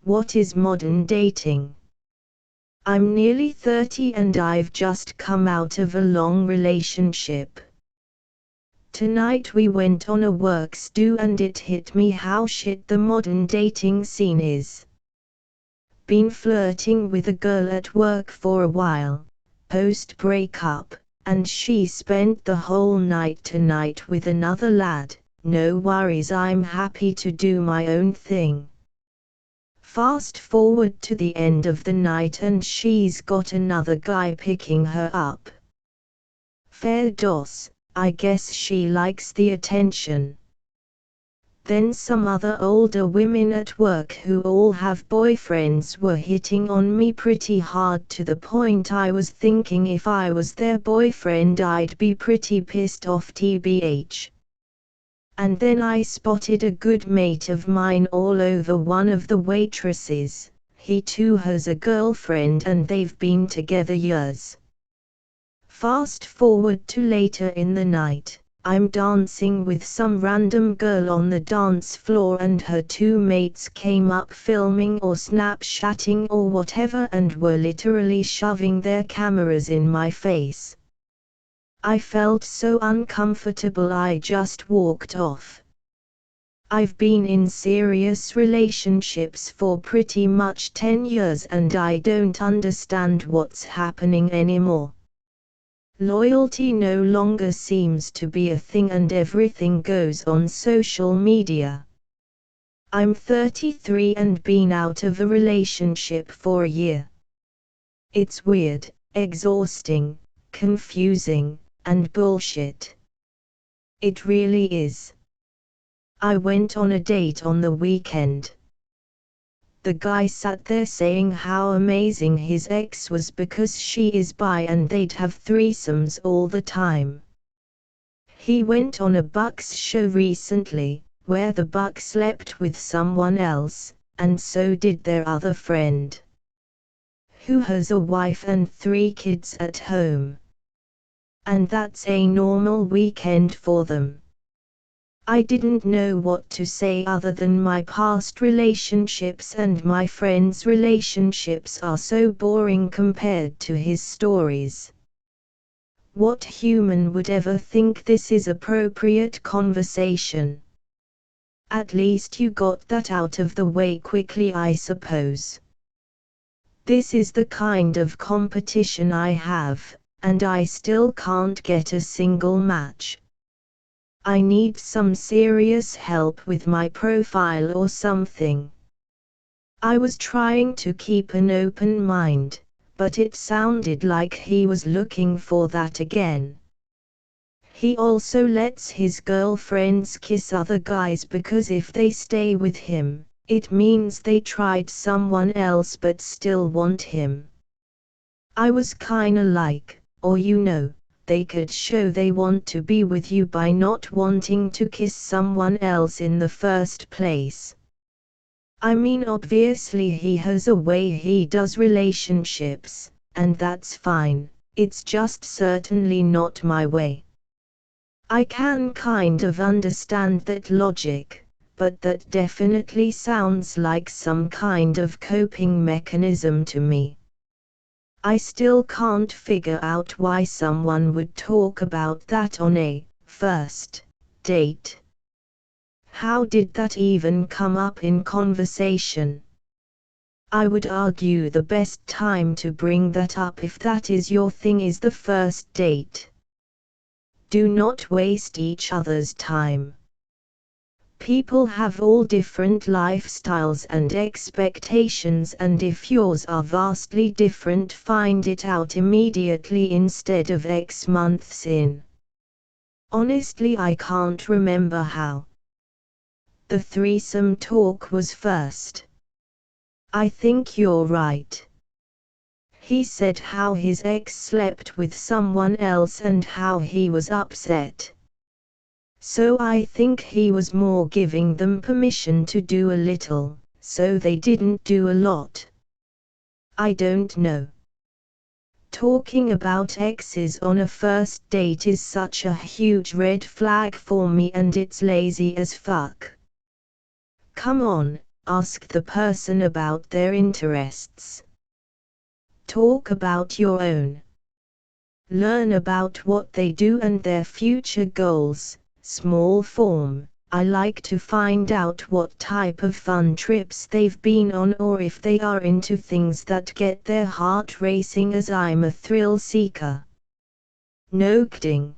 What is modern dating? I'm nearly 30 and I've just come out of a long relationship. Tonight we went on a work stew and it hit me how shit the modern dating scene is. Been flirting with a girl at work for a while, post-breakup, and she spent the whole night tonight with another lad. No worries, I'm happy to do my own thing. Fast forward to the end of the night and she's got another guy picking her up. Fair dos, I guess she likes the attention. Then some other older women at work who all have boyfriends were hitting on me pretty hard to the point I was thinking if I was their boyfriend I'd be pretty pissed off tbh. And then I spotted a good mate of mine all over one of the waitresses. He too has a girlfriend and they've been together years. Fast forward to later in the night, I'm dancing with some random girl on the dance floor and her two mates came up filming or Snapchatting or whatever and were literally shoving their cameras in my face. I felt so uncomfortable I just walked off. I've been in serious relationships for pretty much 10 years and I don't understand what's happening anymore. Loyalty no longer seems to be a thing and everything goes on social media. I'm 33 and been out of a relationship for a year. It's weird, exhausting, confusing, and bullshit. It really is. I went on a date on the weekend. The guy sat there saying how amazing his ex was because she is bi and they'd have threesomes all the time. He went on a Bucks show recently, where the Buck slept with someone else, and so did their other friend, who has a wife and 3 kids at home. And that's a normal weekend for them. I didn't know what to say other than my past relationships and my friends' relationships are so boring compared to his stories. What human would ever think this is appropriate conversation? At least you got that out of the way quickly, I suppose. This is the kind of competition I have, and I still can't get a single match. I need some serious help with my profile or something. I was trying to keep an open mind, but it sounded like he was looking for that again. He also lets his girlfriends kiss other guys because if they stay with him, it means they tried someone else but still want him. I was kinda like, or they could show they want to be with you by not wanting to kiss someone else in the first place. I mean, obviously he has a way he does relationships, and that's fine, it's just certainly not my way. I can kind of understand that logic, but that definitely sounds like some kind of coping mechanism to me. I still can't figure out why someone would talk about that on a first date. How did that even come up in conversation? I would argue the best time to bring that up if that is your thing is the first date. Do not waste each other's time. People have all different lifestyles and expectations, and if yours are vastly different, find it out immediately instead of X months in. Honestly, I can't remember how the threesome talk was first. I think you're right. He said how his ex slept with someone else and how he was upset. So I think he was more giving them permission to do a little, so they didn't do a lot. I don't know. Talking about exes on a first date is such a huge red flag for me, and it's lazy as fuck. Come on, ask the person about their interests. Talk about your own. Learn about what they do and their future goals. Small form. I like to find out what type of fun trips they've been on, or if they are into things that get their heart racing, as I'm a thrill seeker. Noting.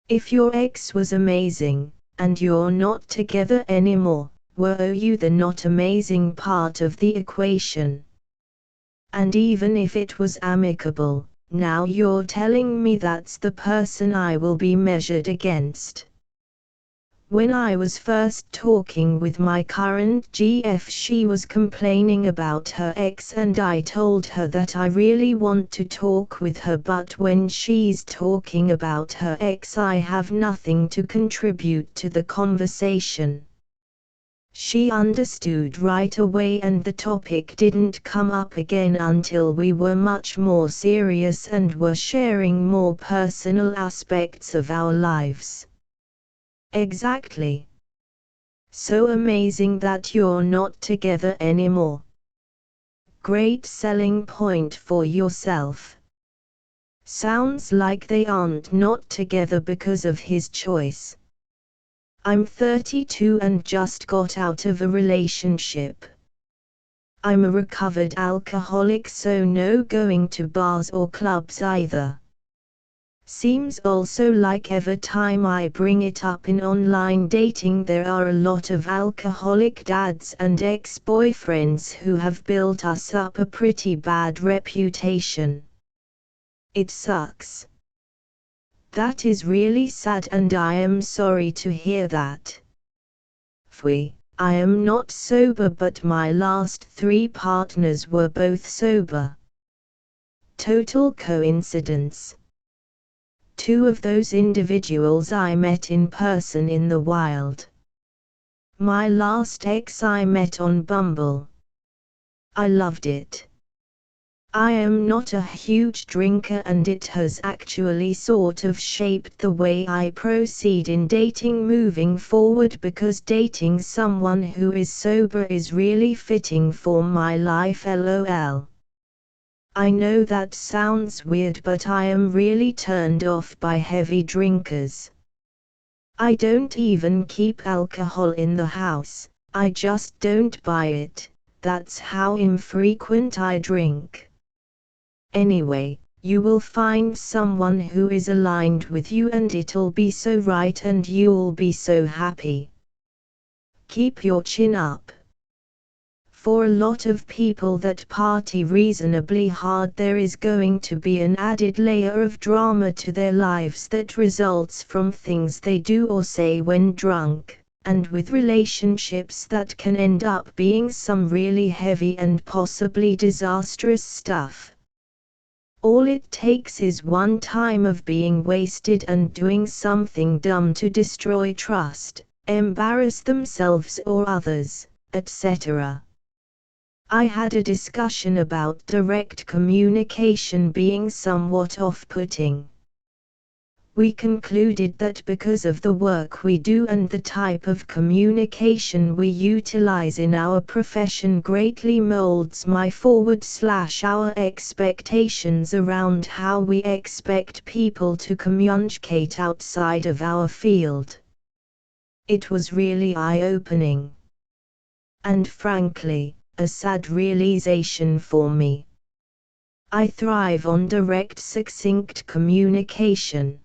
If your ex was amazing, and you're not together anymore, were you the not amazing part of the equation? And even if it was amicable, now you're telling me that's the person I will be measured against. When I was first talking with my current GF, she was complaining about her ex, and I told her that I really want to talk with her, but when she's talking about her ex I have nothing to contribute to the conversation. She understood right away, and the topic didn't come up again until we were much more serious and were sharing more personal aspects of our lives. Exactly. So amazing that you're not together anymore. Great selling point for yourself. Sounds like they aren't not together because of his choice. I'm 32 and just got out of a relationship. I'm a recovered alcoholic, so no going to bars or clubs either. Seems also like every time I bring it up in online dating there are a lot of alcoholic dads and ex-boyfriends who have built us up a pretty bad reputation. It sucks. That is really sad, and I am sorry to hear that. I am not sober, but my last 3 partners were both sober. Total coincidence. 2 of those individuals I met in person in the wild. My last ex I met on Bumble. I loved it. I am not a huge drinker, and it has actually sort of shaped the way I proceed in dating moving forward, because dating someone who is sober is really fitting for my life. LOL. I know that sounds weird, but I am really turned off by heavy drinkers. I don't even keep alcohol in the house, I just don't buy it. That's how infrequent I drink. Anyway, you will find someone who is aligned with you, and it'll be so right and you'll be so happy. Keep your chin up. For a lot of people that party reasonably hard, there is going to be an added layer of drama to their lives that results from things they do or say when drunk, and with relationships that can end up being some really heavy and possibly disastrous stuff. All it takes is one time of being wasted and doing something dumb to destroy trust, embarrass themselves or others, etc. I had a discussion about direct communication being somewhat off-putting. We concluded that because of the work we do and the type of communication we utilize in our profession greatly molds our expectations around how we expect people to communicate outside of our field. It was really eye-opening. And frankly, a sad realization for me. I thrive on direct, succinct communication.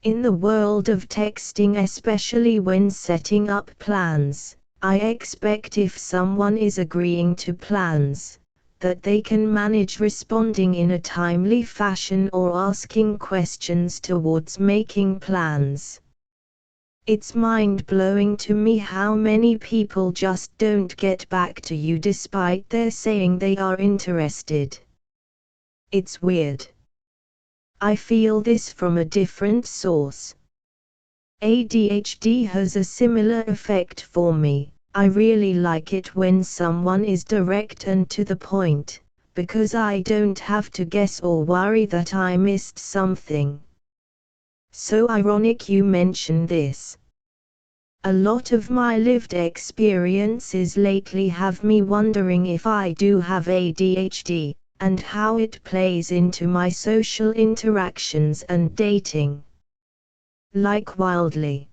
In the world of texting, especially when setting up plans, I expect if someone is agreeing to plans, that they can manage responding in a timely fashion or asking questions towards making plans. It's mind-blowing to me how many people just don't get back to you despite their saying they are interested. It's weird. I feel this from a different source. ADHD has a similar effect for me. I really like it when someone is direct and to the point, because I don't have to guess or worry that I missed something. So ironic you mention this. A lot of my lived experiences lately have me wondering if I do have ADHD, and how it plays into my social interactions and dating. Like wildly.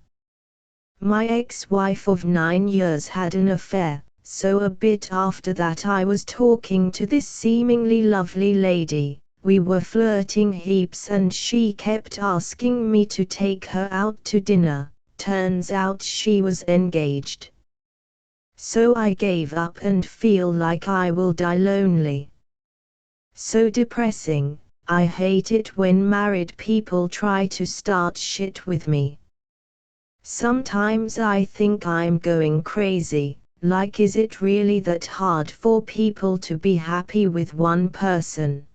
My ex-wife of 9 years had an affair, so a bit after that I was talking to this seemingly lovely lady. We were flirting heaps and she kept asking me to take her out to dinner. Turns out she was engaged. So I gave up and feel like I will die lonely. So depressing. I hate it when married people try to start shit with me. Sometimes I think I'm going crazy, like is it really that hard for people to be happy with one person?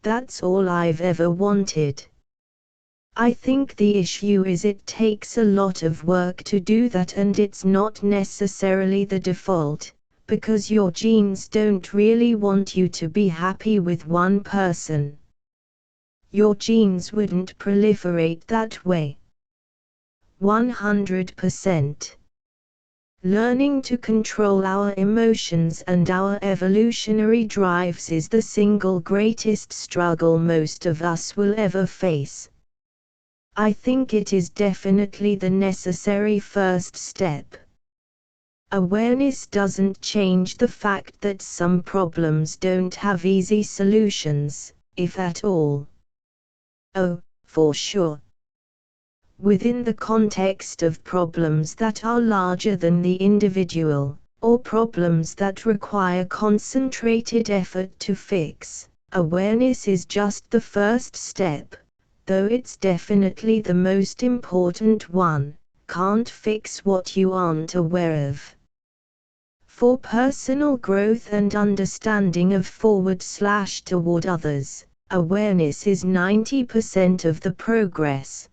That's all I've ever wanted. I think the issue is it takes a lot of work to do that, and it's not necessarily the default, because your genes don't really want you to be happy with one person. Your genes wouldn't proliferate that way. 100%. Learning to control our emotions and our evolutionary drives is the single greatest struggle most of us will ever face. I think it is definitely the necessary first step. Awareness doesn't change the fact that some problems don't have easy solutions, if at all. Oh, for sure. Within the context of problems that are larger than the individual, or problems that require concentrated effort to fix, awareness is just the first step, though it's definitely the most important one. Can't fix what you aren't aware of. For personal growth and understanding of / toward others, awareness is 90% of the progress.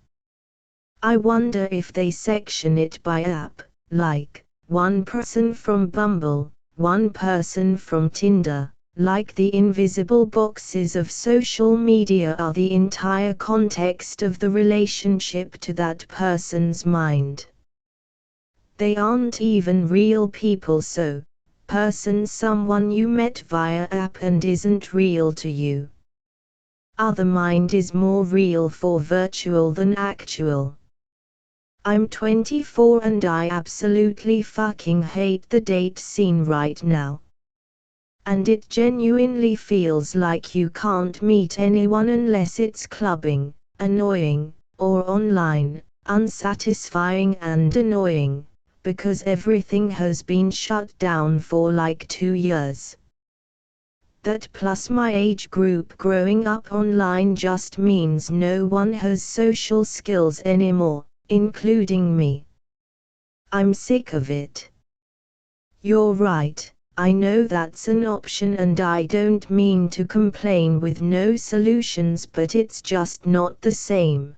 I wonder if they section it by app, like, one person from Bumble, one person from Tinder, like the invisible boxes of social media are the entire context of the relationship to that person's mind. They aren't even real people, so, someone you met via app and isn't real to you. Other mind is more real for virtual than actual. I'm 24 and I absolutely fucking hate the date scene right now. And it genuinely feels like you can't meet anyone unless it's clubbing, annoying, or online, unsatisfying and annoying, because everything has been shut down for like 2 years. That plus my age group growing up online just means no one has social skills anymore, including me. I'm sick of it. You're right, I know that's an option and I don't mean to complain with no solutions, but it's just not the same.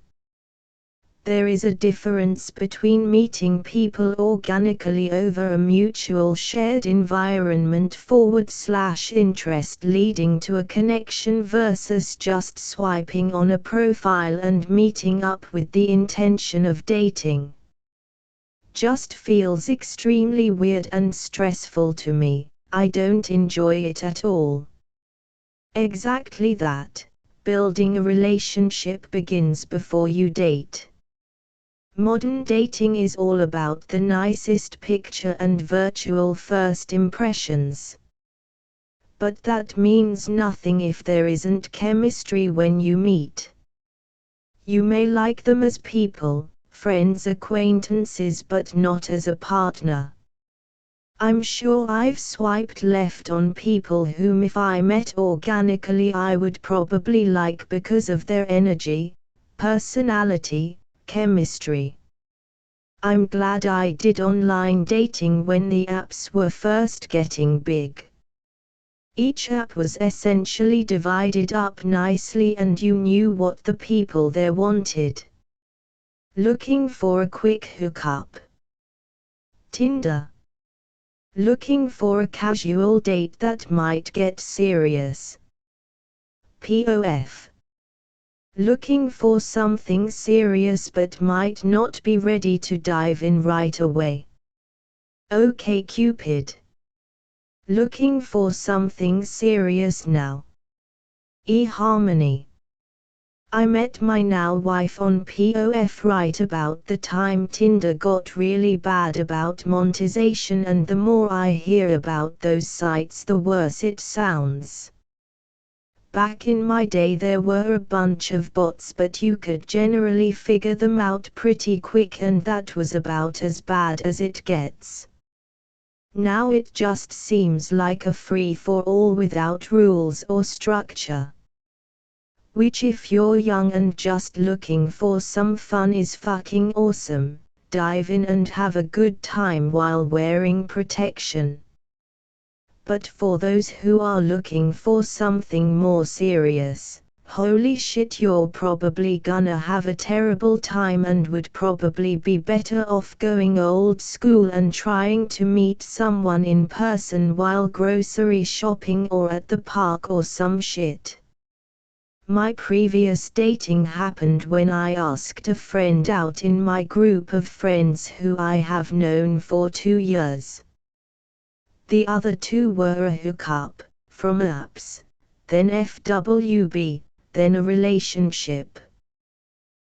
There is a difference between meeting people organically over a mutual shared environment / interest leading to a connection versus just swiping on a profile and meeting up with the intention of dating. Just feels extremely weird and stressful to me. I don't enjoy it at all. Exactly that. Building a relationship begins before you date. Modern dating is all about the nicest picture and virtual first impressions. But that means nothing if there isn't chemistry when you meet. You may like them as people, friends, acquaintances, but not as a partner. I'm sure I've swiped left on people whom if I met organically I would probably like because of their energy, personality, chemistry. I'm glad I did online dating when the apps were first getting big. Each app was essentially divided up nicely and you knew what the people there wanted. Looking for a quick hookup. Tinder. Looking for a casual date that might get serious. POF. Looking for something serious but might not be ready to dive in right away. OkCupid. Looking for something serious now. eHarmony. I met my now wife on POF right about the time Tinder got really bad about monetization, and the more I hear about those sites the worse it sounds. Back in my day there were a bunch of bots, but you could generally figure them out pretty quick, and that was about as bad as it gets. Now it just seems like a free-for-all without rules or structure. Which, if you're young and just looking for some fun, is fucking awesome. Dive in and have a good time while wearing protection. But for those who are looking for something more serious, holy shit, you're probably gonna have a terrible time and would probably be better off going old school and trying to meet someone in person while grocery shopping or at the park or some shit. My previous dating happened when I asked a friend out in my group of friends who I have known for 2 years. The other two were a hookup, from apps, then FWB, then a relationship.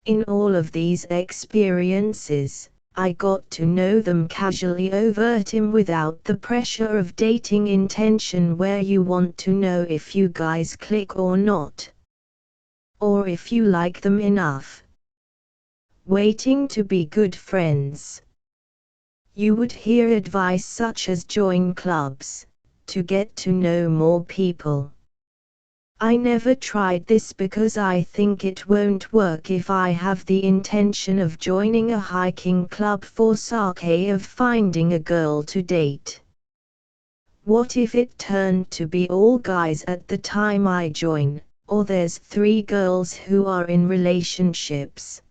In all of these experiences, I got to know them casually over Tim without the pressure of dating intention where you want to know if you guys click or not. Or if you like them enough. Waiting to be good friends. You would hear advice such as join clubs, to get to know more people. I never tried this because I think it won't work if I have the intention of joining a hiking club for sake of finding a girl to date. What if it turned to be all guys at the time I join? Or there's 3 girls who are in relationships.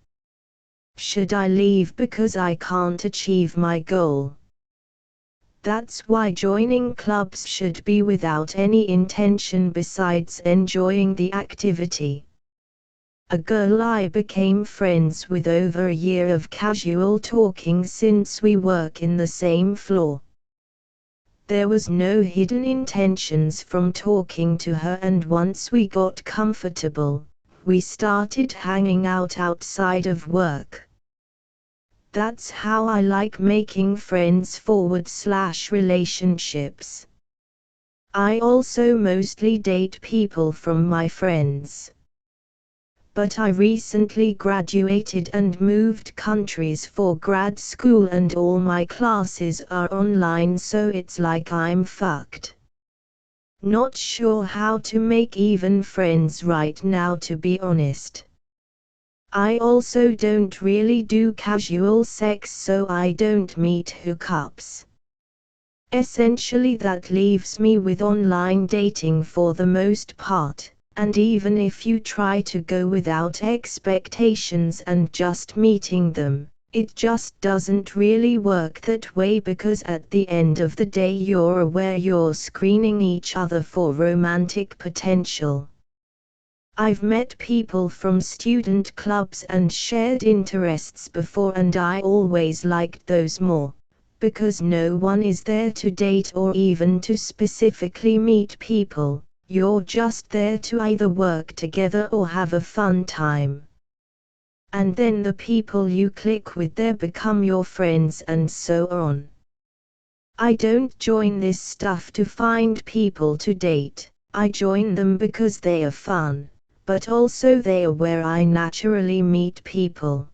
Should I leave because I can't achieve my goal? That's why joining clubs should be without any intention besides enjoying the activity. A girl I became friends with over a year of casual talking since we work in the same floor. There was no hidden intentions from talking to her, and once we got comfortable, we started hanging out outside of work. That's how I like making friends / relationships. I also mostly date people from my friends. But I recently graduated and moved countries for grad school, and all my classes are online, so it's like I'm fucked. Not sure how to make even friends right now, to be honest. I also don't really do casual sex, so I don't meet hookups. Essentially that leaves me with online dating for the most part. And even if you try to go without expectations and just meeting them, it just doesn't really work that way, because at the end of the day you're aware you're screening each other for romantic potential. I've met people from student clubs and shared interests before, and I always liked those more, because no one is there to date or even to specifically meet people. You're just there to either work together or have a fun time. And then the people you click with there become your friends, and so on. I don't join this stuff to find people to date. I join them because they are fun, but also they are where I naturally meet people.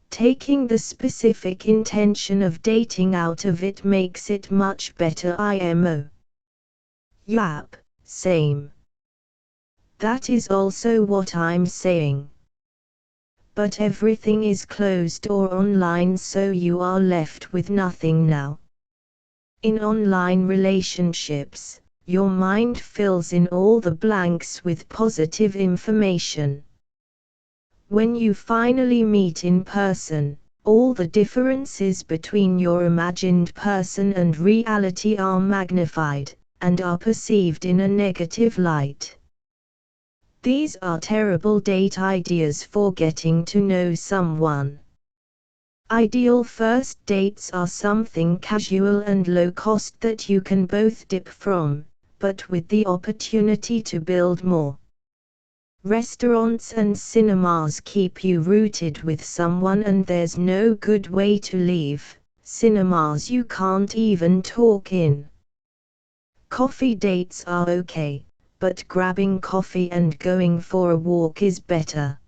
Taking the specific intention of dating out of it makes it much better IMO. Yap. Same. That is also what I'm saying. But everything is closed or online, so you are left with nothing now. In online relationships, your mind fills in all the blanks with positive information. When you finally meet in person, all the differences between your imagined person and reality are magnified, and are perceived in a negative light. These are terrible date ideas for getting to know someone. Ideal first dates are something casual and low cost that you can both dip from, but with the opportunity to build more. Restaurants and cinemas keep you rooted with someone and there's no good way to leave. Cinemas you can't even talk in. Coffee dates are okay, but grabbing coffee and going for a walk is better.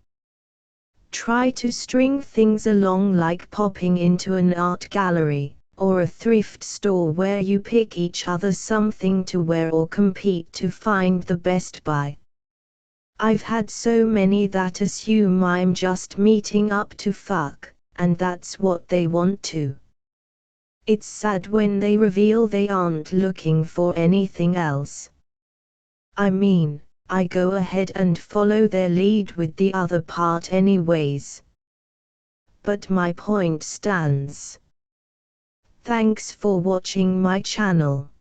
Try to string things along like popping into an art gallery, or a thrift store where you pick each other something to wear or compete to find the best buy. I've had so many that assume I'm just meeting up to fuck, and that's what they want to. It's sad when they reveal they aren't looking for anything else. I mean, I go ahead and follow their lead with the other part anyways. But my point stands. Thanks for watching my channel.